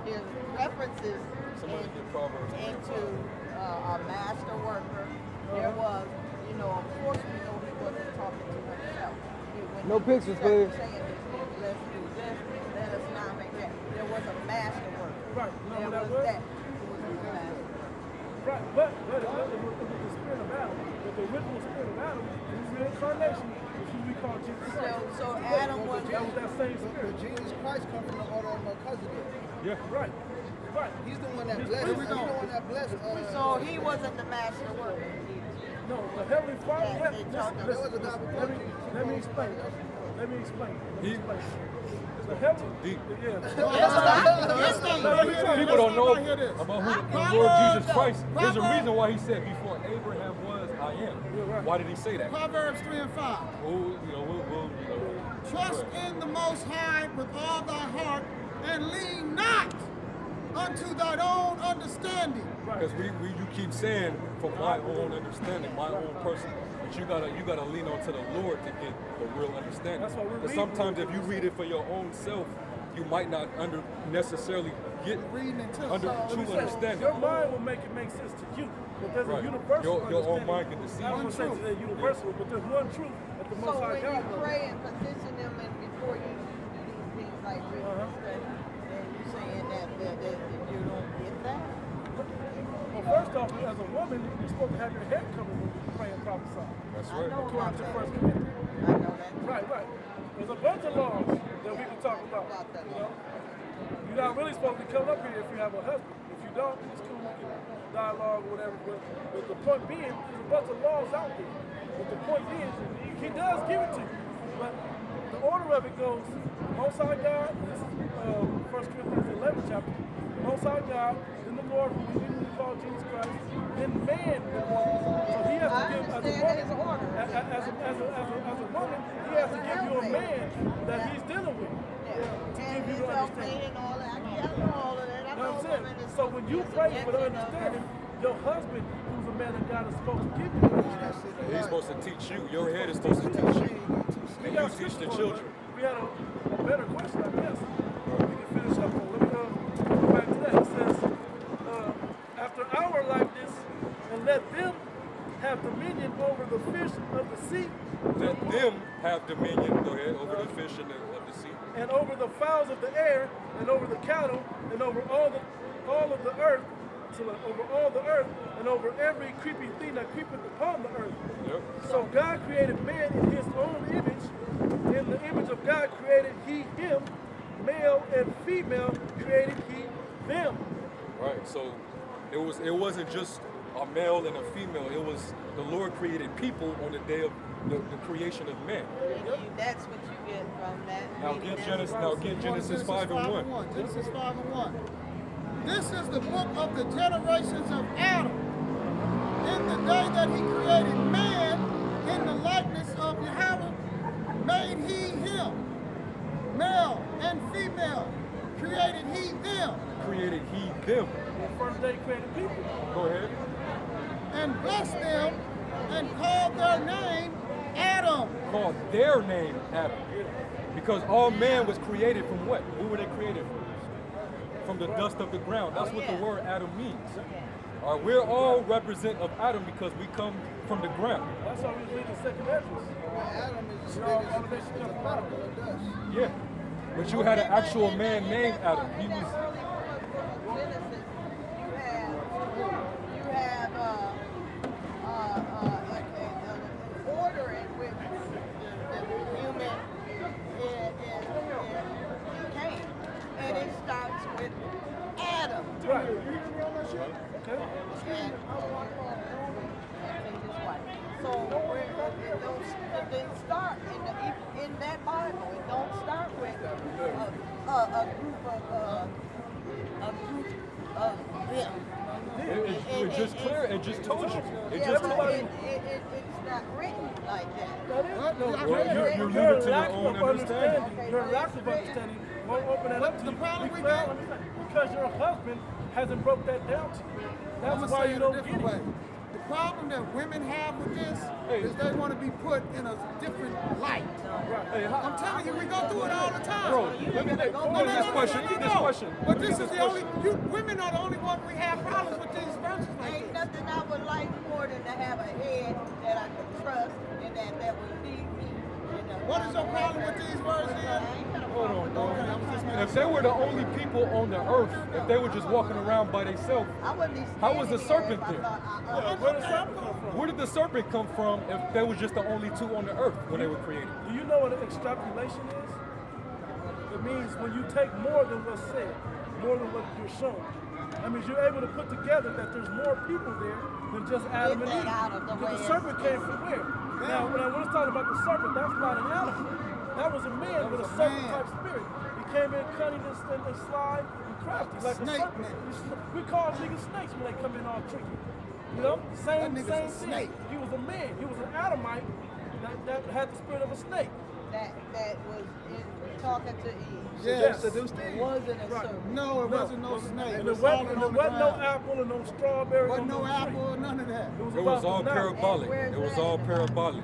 there's references Somebody get Proverbs. into a master worker. There was, you know, of course we know he wasn't talking to himself. No pictures, please. Saying this, let's do this, let us not make that. There was a master worker. Right. You know There what was that that. Who was the master worker. Right, but it was the spirit of Adam. But the original spirit of Adam is reincarnation, which we call Jesus Christ. So Adam was. That was that same spirit. But Jesus Christ comes from the order of Melchizedek. Yeah, right. Right. He's the one that blessed. He's the one that blessed. So he wasn't the master worker. No, the Heavenly Father. Yeah, they talked Let me explain. The Heavenly. Deep. Yeah. People don't know about who the Lord Jesus Christ. There's a reason why he said, before Abraham was, I am. Why did he say that? Proverbs 3 and 5. We'll Trust in the Most High with all thy heart, and lean not unto thine own understanding. Because you keep saying, for my own understanding, my own person. But you gotta lean on to the Lord to get the real understanding. That's what we're Because reading. sometimes if you read it for your own self, you might not necessarily get under true understanding. Your mind will make it make sense to you, but there's a universal Your own understanding. mind can deceive I don't want to say you. it's universal, but there's one truth that the So Most High when God you knows. pray and position them and before you do these things like reading and study, then you saying that you don't get that? Well, first off, as a woman, you're supposed to have your head covered when you pray and prophesy. That's I right. know According to that. 1 Corinthians. I know that. Right. There's a bunch of laws that we can talk about. You know? You're not really supposed to be coming up here if you have a husband. If you don't, it's cool, we can dialogue or whatever. But the point being, there's a bunch of laws out there. But the point being, he does give it to you. But the order of it goes, the Most High God, this is 1 Corinthians 11 chapter, the Most High God, then the Lord, who we usually call Jesus Christ, then man, the woman. So he has to give, as a woman, as a woman, he has to give you a man that he's dealing with. And his helpmate and all that. I know all of that. I You know know what I'm women saying? is So when you pray for the understanding, your husband, who's a man of God, is supposed to give you understanding. He's supposed to teach you. Your head is supposed to teach you. And you teach the children. We had a better question, I guess. We can finish up on. Let me go back to that. It says, after our likeness, and let them have dominion over the fish of the sea. Let them have dominion, go ahead, over the fish of the sea. And over the fowls of the air, and over the cattle, and over all of the earth, over all the earth, and over every creeping thing that creepeth upon the earth. Yep. So God created man in his own image. In the image of God created he him. Male and female created he them. Right. So it wasn't just a male and a female. It was the Lord created people on the day of the creation of man. That's what you get from that. Now get Genesis 5 and 1. Genesis 5 and 1. This is the book of the generations of Adam. In the day that he created man, in the likeness of Yahweh, made he him. Male and female created he them. Created he them. The first day he created people. Go ahead. And blessed them and called their name Adam. Called their name Adam. Because all man was created from what? Who were they created from? From the dust of the ground. That's what the word Adam means. All right, we're all represent of Adam because we come from the ground. That's why we read the second entrance. Adam is a particle of dust. Yeah. But you had an actual man named Adam. He was. Genesis, you have an order in which the human came, and it starts with Adam. Right. And his wife. So it didn't start in that Bible. It don't start with a group of them. It just clear. It just told you. It Yeah, just but told you. it's not written like that. Well, you're Your limited to lack your own of understanding. understanding, your lack of understanding won't open that up to you. Because your husband hasn't broke that down to you. That's why you don't get it. The problem that women have with this is they want to be put in a different light. Hey, how, I'm telling you, we go through it all the time. bro, let me this question. This question. But Let me this get is the question. only, women are the only ones we have problems with these verses like Ain't this. nothing I would like more than to have a head that I could trust and that would lead me. What is your problem with these words here? Hold on, bro. Okay, I'm just making If they were the only people on the earth, if they were just walking around by themselves, I wouldn't be how was the standing serpent if I there? thought Where did the serpent come from? Where did the serpent come from if they were just the only two on the earth when they were created? Do you know what an extrapolation is? It means when you take more than what's said, more than what you're shown. That means you're able to put together that there's more people there than just Adam and Get Eve. that out of the Because the way. serpent came from where? Now, when I was talking about the serpent, that's not an animal. That was a man with a was a serpent man. type spirit. He came in cunning and sly and crafty, like a Snake serpent. man. We call niggas snakes when they come in all tricky. You know, same That nigga's thing. a snake. He was a man. He was an Adamite that had the spirit of a snake. that was talking to Eve. Yes. It wasn't a Right. serpent. No, it wasn't no snake. And It there was wasn't, falling and on there the wasn't no ground. apple and no strawberry. Wasn't no tree. apple or none of that. It was about all the knowledge. parabolic. Where's It was that all in the Bible? parabolic.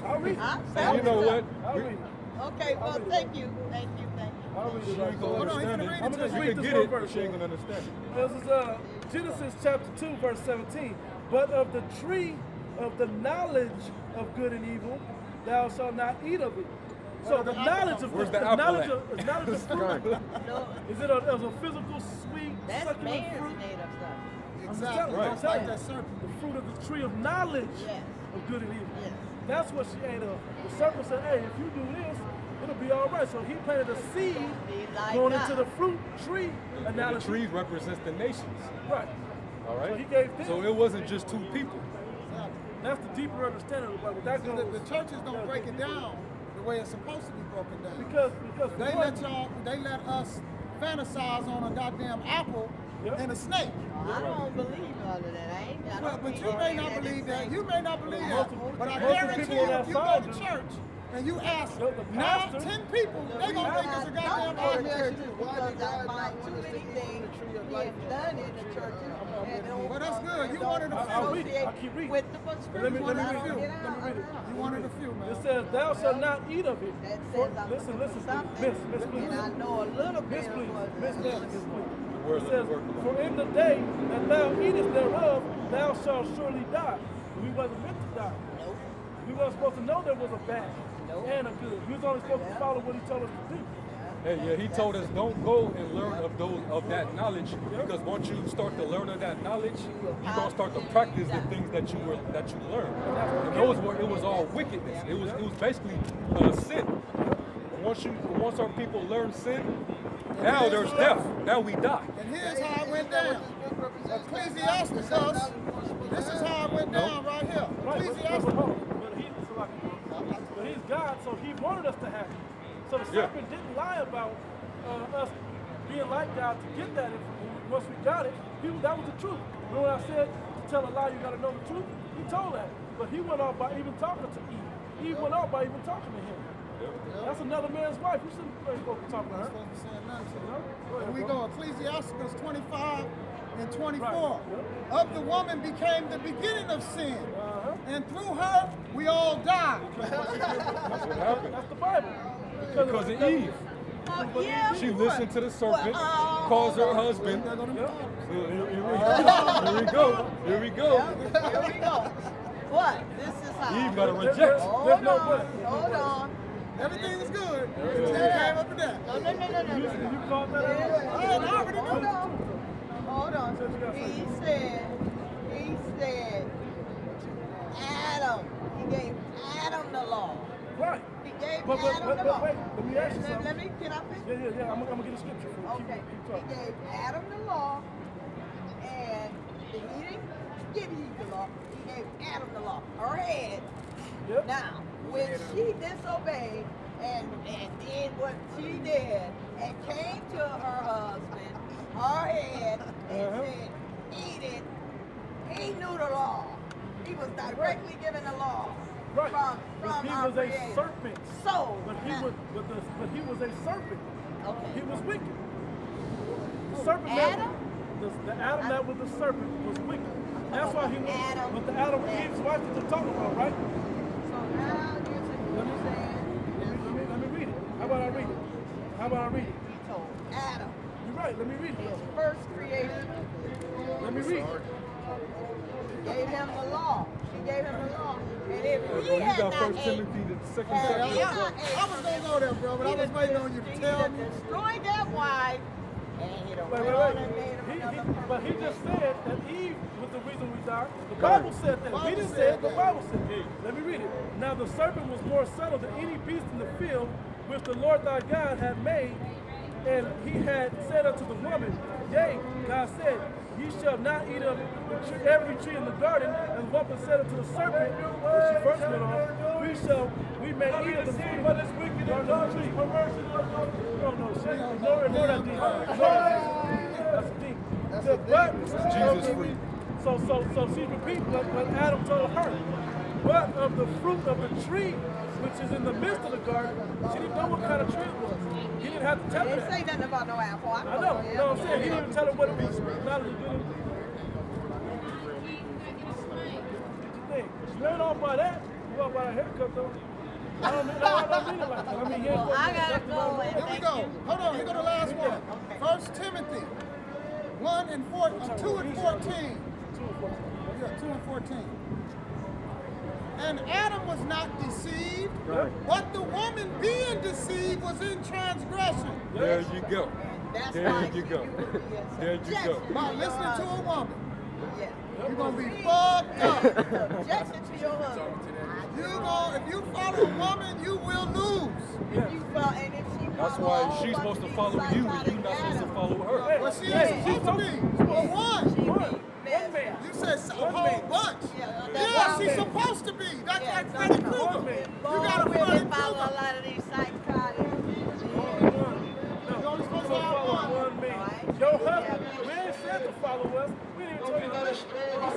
I'll read it. And you know what? I'll We- read it. Okay, well, thank you. Thank you. I'll read She it. ain't gonna Hold on, understand you it. finna read it I'm to gonna us. You read can this get one it, but verse. she ain't gonna understand it. This is Genesis chapter 2, verse 17. But of the tree of the knowledge of good and evil, thou shalt not eat of it. So the knowledge of Where's the the apple knowledge at? of knowledge of fruit. No, Is it a physical sweet that's succulent man's fruit? made up stuff. Exactly. Right. Just like that serpent. The fruit of the tree of knowledge Yes. of good and evil. Yes. That's what she ate of. The serpent said, hey, if you do this, it'll be all right. So he planted a seed Be like going God. into the fruit tree And the analogy. trees represents the nations. Right. All So he right. gave this. So it wasn't just two people. That's the deeper understanding of the Bible. That See, goes, the churches don't break it down the way it's supposed to be broken down. because They let us fantasize on a goddamn apple Yep. and a snake. I don't believe none of that. I ain't got Well, but you may not believe that. You may not believe that. Most- But I most guarantee people you, on that if you go side to do. church and you ask The 9, pastor- 10 people, they gonna think it's a goddamn go to apple. church Why because did God I not find want too us to many eat from things the tree of being life? done in the churches and don't, Well, that's good. You don't wanted a few. I'll read it. associate I'll keep reading. with the Let me scriptures. read I it. don't Let get me out. read it. You wanted a few, man. It says, thou shalt not eat of it. That For- says I'm listen, looking listen, for something, miss, please. and I know a little bit Miss, of please. what Miss, it please. is. Word It of says, the word. for in the day that thou eatest thereof, thou shalt surely die. We wasn't meant to die. Nope. We weren't supposed to know there was a bad Nope. and a good. We was only supposed to follow what he told us to do. Hey, yeah, he told us don't go and learn of that knowledge because once you start to learn of that knowledge, you're gonna start to practice the things that you learned. And those were it was all wickedness. It was basically sin. And once our people learn sin, now there's death. Now we die. And here's how it went down. Ecclesiasticus, this is how it went down right here. Right, Ecclesiasticus. but he's God, so he wanted us to have it. So the serpent didn't lie about us being like God to get that. Once we got it, that was the truth. Remember when I said to tell a lie, you got to know the truth? He told that. But he went off by even talking to Eve. Eve went off by even talking to him. That's another man's wife. You shouldn't be supposed to talk to her. Supposed to say nothing to You them. know? Go ahead, And we bro. go Ecclesiasticus 25 and 24. Right. Of the woman became the beginning of sin, Uh-huh. and through her we all died. That's what happened. That's the Bible. Because of Eve. Oh, yeah. She listened to the serpent, Well, calls her husband. They're gonna be Yeah. Here we go. Here we go. Here we go. What? This is how. Eve got to reject. Hold There's no on. but. Hold on. Everything was good. Until it came up with that. No. You called that out? I already Hold knew. on. Hold on. He said to Adam, he gave Adam the law. Right. He gave But Adam the law. wait, let me ask you Let something. me, can I finish? Yeah. I'm gonna get a scripture for you. Okay. Keep He talking. gave Adam the law, and he didn't give Eve the law. He gave Adam the law. Her head. Yep. Now, when she disobeyed and did what she did and came to her husband, her head, and said, eat it, he knew the law. He was directly given the law Right. from But he our was a Creator. serpent. So, But he now- was a serpent. okay. He was wicked. The serpent Adam? the Adam that was the serpent was wicked. That's why he was. Adam. But the Adam and Eve's wife that you're talking about, right? So now you're saying Let me read it. How about I read it? How about I read it? he told Adam, You're right. Let me read his it. first creation, Let me read it. gave him the law. She gave him the law. And if Bro, he you had got not First ate, Timothy, the second had chapter. he I not ate, was gonna go there, bro, but I was waiting on you to tell me. destroyed that wife, and he done Wait, went on wait, and made him wait. another But he person. just said that Eve was the reason we died. The Bible said that. We didn't say it. The Bible said it. Let me read it. Now the serpent was more subtle than any beast in the field which the Lord thy God had made. And he had said unto the woman, Yea, God said, Ye shall not eat of every tree in the garden. And the woman said unto the serpent, when she first went off, we may eat of the fruit of this wicked and dark tree. No, ignore that demon. That's a demon. But Jesus free. So she repeats what Adam told her. But of the fruit of the tree which is in the midst of the garden, she didn't know what kind of tree it was. He didn't have to tell They her didn't that. say nothing about no apple. I know, you know what I'm saying? He didn't even tell her what it was. Not as good. You ain't off by that. You off by that haircut though. I don't mean it like that. I mean, you ain't Well, I supposed to gotta be go and Here we thank go. you. Hold on, here go the last one. First Timothy 1 and 4, 2 and 14. Yeah, 2 and 14. And Adam was not deceived, but the woman being deceived was in transgression. There you go. That's There why you go. There you go. By listening to a woman, Yeah. you're gonna be fucked up. Objection to your husband. If you follow a woman, you will lose. If you felt, and if she That's follow why a whole she's bunch supposed to of follow these you, and psychotic you're not supposed to Adam, follow her. Well, she Yeah, ain't supposed to be. For one. she be One messed man. up. You said a whole bunch. Yeah, Yeah, she's supposed to be. That's Yeah, like Freddy some Krueger. man. You got a Boy, Freddy women follow a Krueger. lot of these psychotic. You're only supposed to have one. One man. Your husband. We ain't said to follow us. We didn't tell you that. We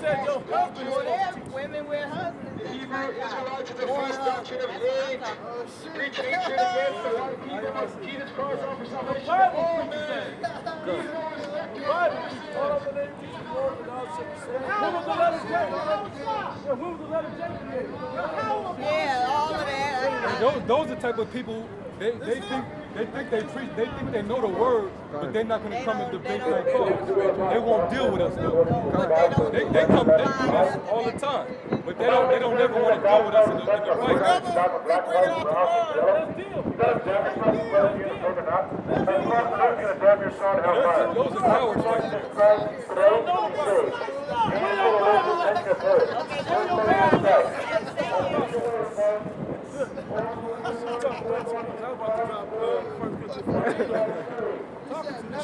said your husband is supposed Whatever, to. women with husbands. that's Hebrew psychotic. Israelites of the false doctrine of age, preach hatred against the one people of Jesus Christ offers salvation to all men. The Bible. All of the name of Jesus, Lord, and all shall be saved. When was the letter J? Yeah, when was the letter J created? Yeah, all of that. Those are the type of people they think they know the word, but they're not gonna come and debate like cause. They won't deal with us though. They do this all the time, but they don't ever want to deal with us in the fight. Whenever we bring it out the word, Let's deal. Those are cowards right there.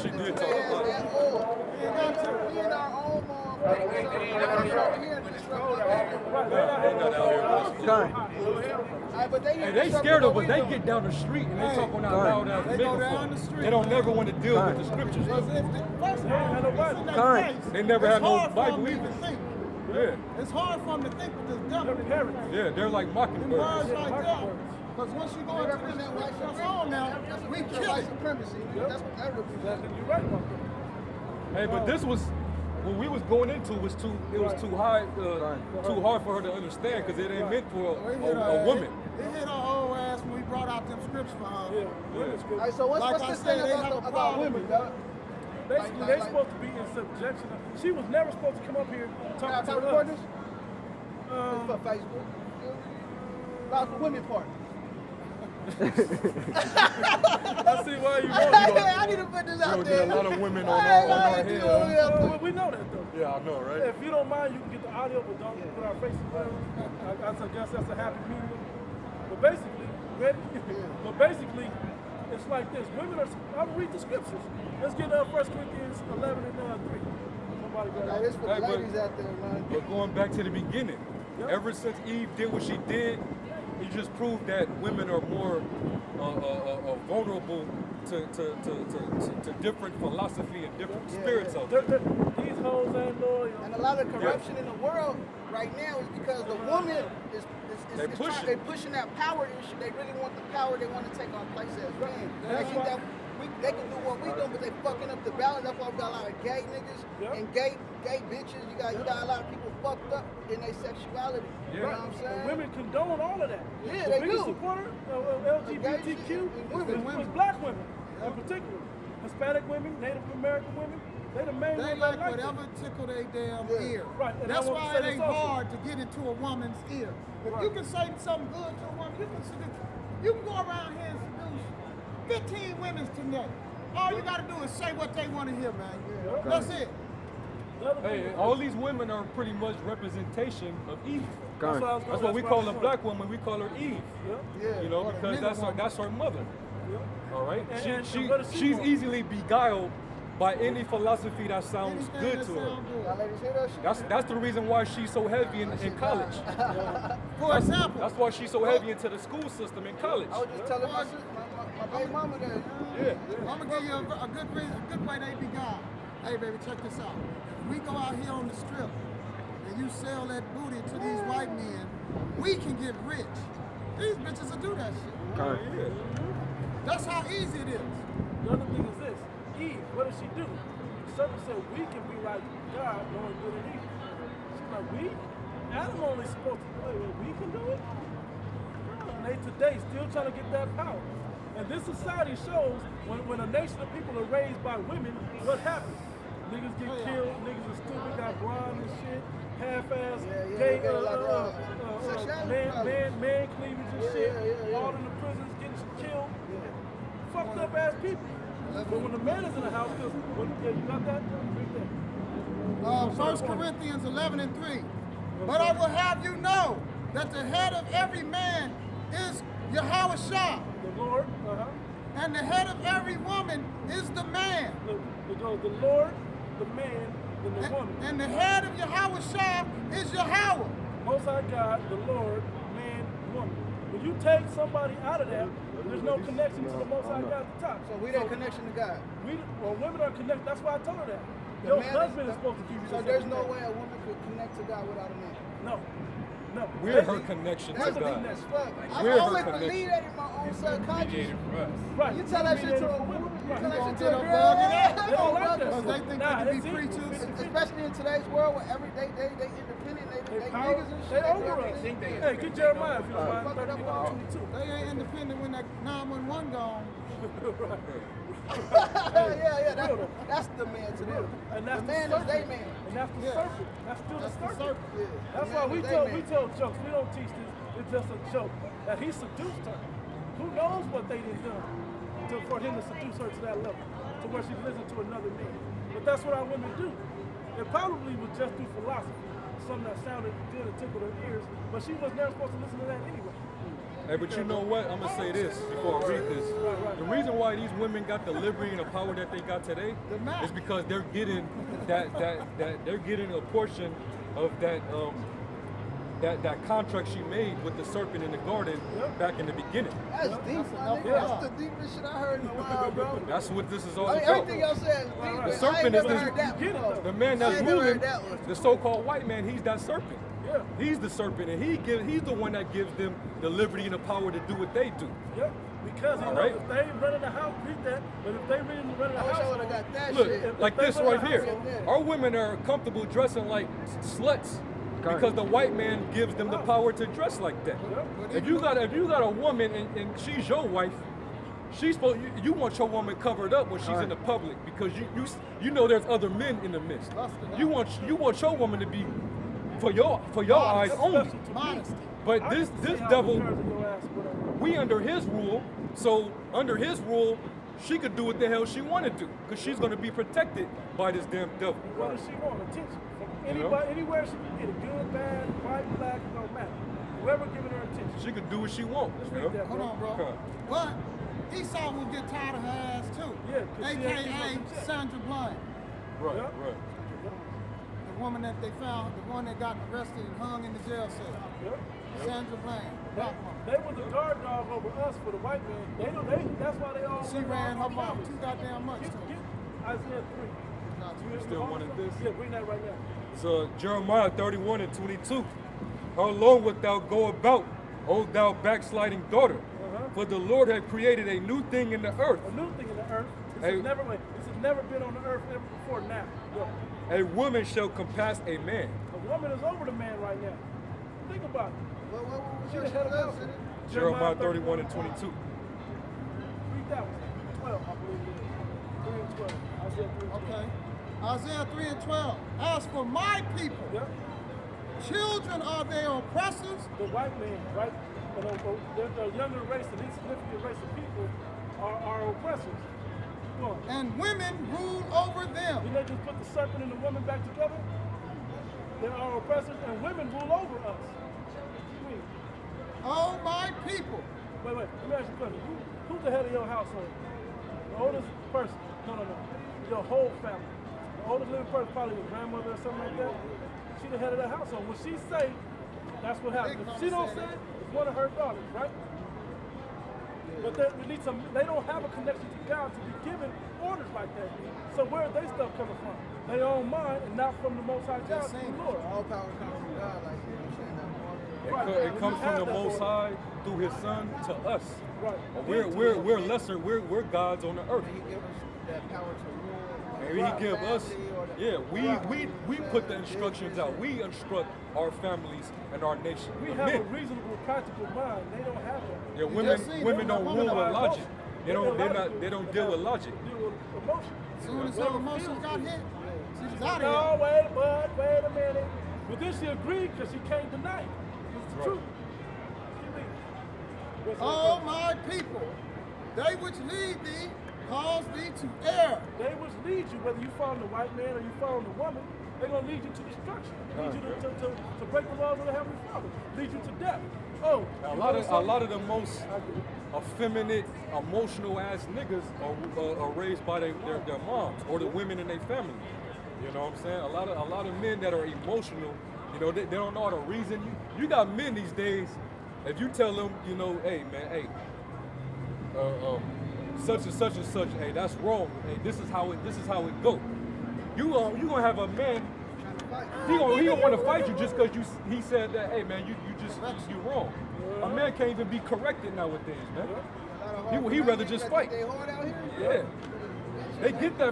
She did talk about it. We in our own Hey, they scared of us. They get down the street and they talk on that loud ass They go down the megaphone. street. They don't never want to deal with the scriptures. They never had no Bible either. Yeah, It's hard for them to think with this devil. yeah, they're like Them mockingbirds. words like that. Because once you go into this white zone now, we kill it. supremacy. That's what that represents. You're right about that. Hey, but this was what we was going into was too too hard for her to understand because it ain't meant for a woman. It hit our old ass when we brought out them scripts for her. Yeah. Hey, so what's Like I this said, thing they have a about problem women, with dog? Basically, they're supposed to be in subjection. She was never supposed to come up here Can I talking talk to about us. this? It's for Facebook. About the women part. I see why you want it. I need to put this out You'll there. get a lot of women on our head. Well, we know that though. Yeah, I know, right? If you don't mind, you can get the audio, but don't put our faces on. I guess that's a happy medium. But basically, it's like this. Women are. I'll read the scriptures. Let's get 1 Corinthians 11 and 3. Somebody got Hey, it. this for the Hey, but- ladies out there, man. But going back to the beginning, ever since Eve did what she did, it just proved that women are more vulnerable to different philosophy and different spirits out there. These hoes ain't loyal. And a lot of corruption in the world right now is because the woman is They pushing. they're pushing that power issue. They really want the power. They want to take our place as men. They think that they can do what we do, but they fucking up the balance. That's why we got a lot of gay niggas and gay bitches. You got a lot of people fucked up in their sexuality. You know what I'm saying? And women condone all of that. Yeah, the they biggest do. supporter of LGBTQ was black women in particular. Hispanic women, Native American women, they the main They ones like that whatever tickle their damn ear. Right, and That's I want why to it say ain't this also. hard to get into a woman's ear. If you can say something good to a woman, you can go around here and seduce 15 women tonight. All you gotta do is say what they want to hear, man. That's it. Hey, all these women are pretty much representation of Eve. That's what we call a black woman. We call her Eve. Yeah. You know, Or the because nigga that's her mother. All right. And She's want? easily beguiled by any philosophy that sounds Anything good that to her. sound good. Y'all ladies hear that shit? That's the reason why she's so heavy in college. For example, That's why she's so heavy into the school system in college. I was just telling my baby mama that. Yeah. I'm gonna give you a good reason, a good way they be gone. Hey, baby, check this out. If we go out here on the strip and you sell that booty to these white men, we can get rich. These bitches will do that shit. Yeah. That's how easy it is. The other thing is this. Eve, what does she do? The serpent said we can be like God, knowing good and evil. She's like, we? Adam only supposed to do it. We can do it? No, and they today still trying to get that power. And this society shows when a nation of people are raised by women, what happens? Niggas get killed, niggas are stupid, got blind and shit, half-ass, gay, man cleavage and shit, all in the prisons getting killed. Fucked up ass people. But when the man is in the house, you got that? Read that. 1 Corinthians 11:3. But I will have you know that the head of every man is Yahweh Shah, The Lord, and the head of every woman is the man. It goes the Lord, the man, then the woman. And the head of Yahweh Shah is Yahweh. Most High God, the Lord, man, woman. When you take somebody out of that, there's no connection to the Most High God at the top. So we that connection to God. Women are connected. That's why I told her that. The Your man husband is supposed to give you So this there's every no day. way a woman could connect to God without a man. No. We're her connection to That's God. deep as fuck. I We're her always connection. believe that in my own subconscious. Right. You tell that shit to a woman, you tell that shit to a They girl. don't like that Because they shit. think Nah, they it's can be easy. preachers. Especially in today's world where every day they independent, they niggas and shit. They over us. Hey, get Jeremiah if you don't mind. Fuck it up all. 22. They ain't independent when that 911 gone. Yeah, that's the man to them. And that's The man is they man. And that's the serpent. That's still the serpent. Yeah. That's The why man we is they tell man. jokes. We don't teach this. It's just a joke that he seduced her. Who knows what they did done for him to seduce her to that level, to where she listened to another man. But that's what our women do. It probably was just through philosophy, something that sounded good and tickled her ears, but she was never supposed to listen to that anyway. Hey, but you know what? I'm gonna say this before I read this. The reason why these women got the liberty and the power that they got today is because they're getting they're getting a portion of that contract she made with the serpent in the garden back in the beginning. That's deep, my nigga. That's the deepest shit I heard in a while, bro. That's what this is all I mean, about. everything y'all said is deep, The but I ain't serpent is never heard that before. the man I that's ain't never ruling, heard that one. the so-called white man. He's that serpent. Yeah. He's the serpent, and he's the one that gives them the liberty and the power to do what they do. Yeah. Because you know, Right. if they running the house, read that. But if they really running the I wish I house, would have got that Look, shit. like this right here. Yeah. Our women are comfortable dressing like sluts because the white man gives them the power to dress like that. If you got a woman and she's your wife, she's supposed you want your woman covered up when she's in the public because you know there's other men in the midst. You want your woman to be for your eyes only. Modesty. But this devil, we under his rule, so under his rule, she could do what the hell she wanted to, because she's gonna be protected by this damn devil. what does she want? Attention. From You know? anybody, anywhere she can get it. Good, bad, white, black, it don't matter. Whoever giving her attention. She could do what she wants. Let's You read know? that, Hold on, bro. Okay. But Esau will get tired of her ass too. Yeah, 'cause she ain't keeping up AKA with that. Sandra Bland. Right, Yeah. right. The woman that they found, the one that got arrested and hung in the jail cell. Yeah. Sandra Bland. Black woman. They was the guard dog over us for the white man. That's why they all. She ran her mouth too goddamn much Get too. Isaiah 3. You still wanted this? Yeah, bring that right now. So Jeremiah 31 and 22. How long wilt thou go about, O thou backsliding daughter? For the Lord hath created a new thing in the earth. A new thing in the earth. This has never been on the earth ever before now. Look. A woman shall compass a man. A woman is over the man right now. Think about it. She the head of house. Jeremiah 31 and 22. Read that one. 12, I believe it is. 3 and 12. Isaiah 3 and 12. Okay. Isaiah 3 and 12. As for my people, children are their oppressors. The white man, right? The younger race, the insignificant race of people are oppressors. And women rule over them. Didn't they just put the serpent and the woman back together? They are oppressors and women rule over us. Oh, my people. Wait, let me ask you a question. Who's the head of your household? The oldest person? No. Your whole family. The oldest living person, probably your grandmother or something like that. She the head of the household. When she say, that's what happens. If she don't say it, it's one of her daughters, right? But they don't have a connection to God to be given orders like that. So where are they stuff coming from? Their own mind and not from the Most High God, the Lord. All power comes from God, like you know saying that. It comes from the Most High through His Son to us. Right. We're lesser. We're gods on the earth. And He gives us that power to rule. And He give us. Yeah, we put the instructions out. We instruct our families and our nation. We have a reasonable, practical mind. They don't have that. Yeah, women don't rule with logic. They don't deal with logic. They deal with emotion. As soon as her emotions got hit, she was out No, of wait a minute. But then she agreed because she can't deny it. It's the truth. Oh, my people, they which lead thee, cause thee to err. They which lead you, whether you follow the white man or you follow the woman, they're going to lead you to destruction. Lead you to break the laws of the Heavenly Father. Lead you to death. Oh, a lot of the most effeminate, emotional ass niggas are raised by their moms or the women in their family. You know what I'm saying? A lot of men that are emotional, you know, they don't know how to reason. You got men these days. If you tell them, you know, hey man, such and such and such, hey, that's wrong. Hey, this is how it go. You gonna have a man. He gonna want to fight you just because he said that. Hey man, you wrong. A man can't even be corrected nowadays, man. He rather just fight. They hard out here? Yeah, they get that.